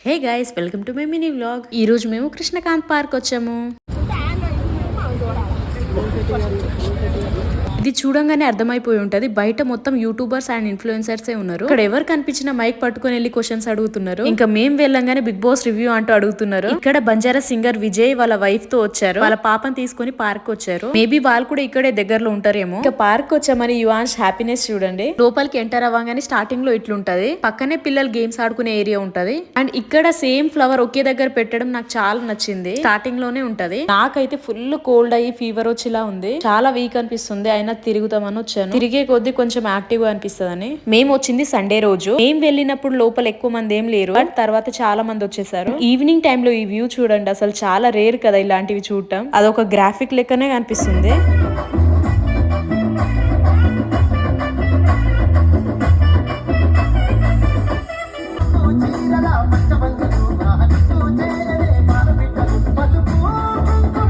Hey guys, welcome to my mini vlog. ఈ రోజు మేము కృష్ణకాంత్ పార్క్ వచ్చాము. ఇది చూడంగానే అర్థమైపోయి ఉంటది, బయట మొత్తం యూట్యూబర్స్ అండ్ ఇన్ఫ్లుయెన్సర్స్ ఉన్నారు. ఇక్కడ ఎవరు కనిపించిన మైక్ పట్టుకొని వెళ్ళి క్వశ్చన్స్ అడుగుతున్నారు. ఇంకా మేము వెళ్ళంగానే బిగ్ బాస్ రివ్యూ అంటూ అడుగుతున్నారు. ఇక్కడ బంజారా సింగర్ విజయ్ వాళ్ళ వైఫ్ తో వచ్చారు. వాళ్ళ పాపని తీసుకొని పార్క్ వచ్చారు. మేబీ వాళ్ళు కూడా ఇక్కడే దగ్గరలో ఉంటారేమో. ఇంకా పార్క్ వచ్చామని యువాన్స్ హ్యాపీనెస్ చూడండి. లోపలికి ఎంటర్ అవ్వగానే స్టార్టింగ్ లో ఇట్లుంటది, పక్కనే పిల్లలు గేమ్స్ ఆడుకునే ఏరియా ఉంటది. అండ్ ఇక్కడ సేమ్ ఫ్లవర్ ఒకే దగ్గర పెట్టడం నాకు చాలా నచ్చింది. స్టార్టింగ్ లోనే ఉంటది. నాకైతే ఫుల్ కోల్డ్ అయ్యి ఫీవర్ వచ్చేలా ఉంది, చాలా వీక్ అనిపిస్తుంది. అయినా తిరుగుతామని వచ్చాను. తిరిగే కొద్ది కొంచెం యాక్టివ్ గా అనిపిస్తుందని. మేము వచ్చింది సండే రోజు. మేము వెళ్ళినప్పుడు లోపల ఎక్కువ మంది ఏం లేరు, బట్ తర్వాత చాలా మంది వచ్చేసారు. ఈవినింగ్ టైమ్ లో ఈ వ్యూ చూడండి, అసలు చాలా రేర్ కదా ఇలాంటివి చూడటం. అదొక గ్రాఫిక్ లెక్కనే కనిపిస్తుంది.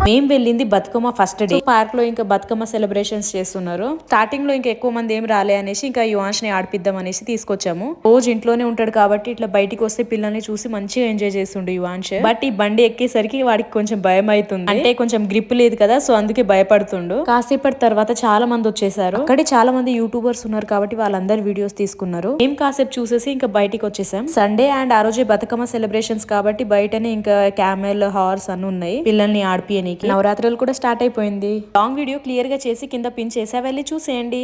మేము వెళ్ళింది బతుకమ్మ ఫస్ట్ డే. పార్క్ లో ఇంకా బతుకమ్మ సెలబ్రేషన్స్ చేస్తున్నారు. స్టార్టింగ్ లో ఇంకా ఎక్కువ మంది ఏం రాలే అనేసి ఇంకా యువాన్స్ ని ఆడిపిద్దాం అనేసి తీసుకొచ్చాము. రోజు ఇంట్లోనే ఉంటాడు కాబట్టి ఇట్లా బయటికి వస్తే పిల్లల్ని చూసి మంచిగా ఎంజాయ్ చేస్తుండే యువాన్స్. బట్ ఈ బండి ఎక్కేసరికి వాడికి కొంచెం భయం అవుతుంది, అంటే కొంచెం గ్రిప్ లేదు కదా, సో అందుకే భయపడుతుండు. కాసేపటి తర్వాత చాలా మంది వచ్చేసారు. అక్కడే చాలా మంది యూట్యూబర్స్ ఉన్నారు కాబట్టి వాళ్ళందరూ వీడియోస్ తీసుకున్నారు. మేము కాసేపు చూసేసి ఇంకా బయటికి వచ్చేసాం. సండే అండ్ ఆ రోజే బతుకమ్మ సెలబ్రేషన్స్ కాబట్టి బయటనే ఇంకా క్యామెల్, హార్స్ అన్ని ఉన్నాయి పిల్లల్ని ఆడిపియని. నవరాత్రులు కూడా స్టార్ట్ అయిపోయింది. లాంగ్ వీడియో క్లియర్ గా చేసి కింద పిన్ చేసా, వెళ్ళి చూసేయండి.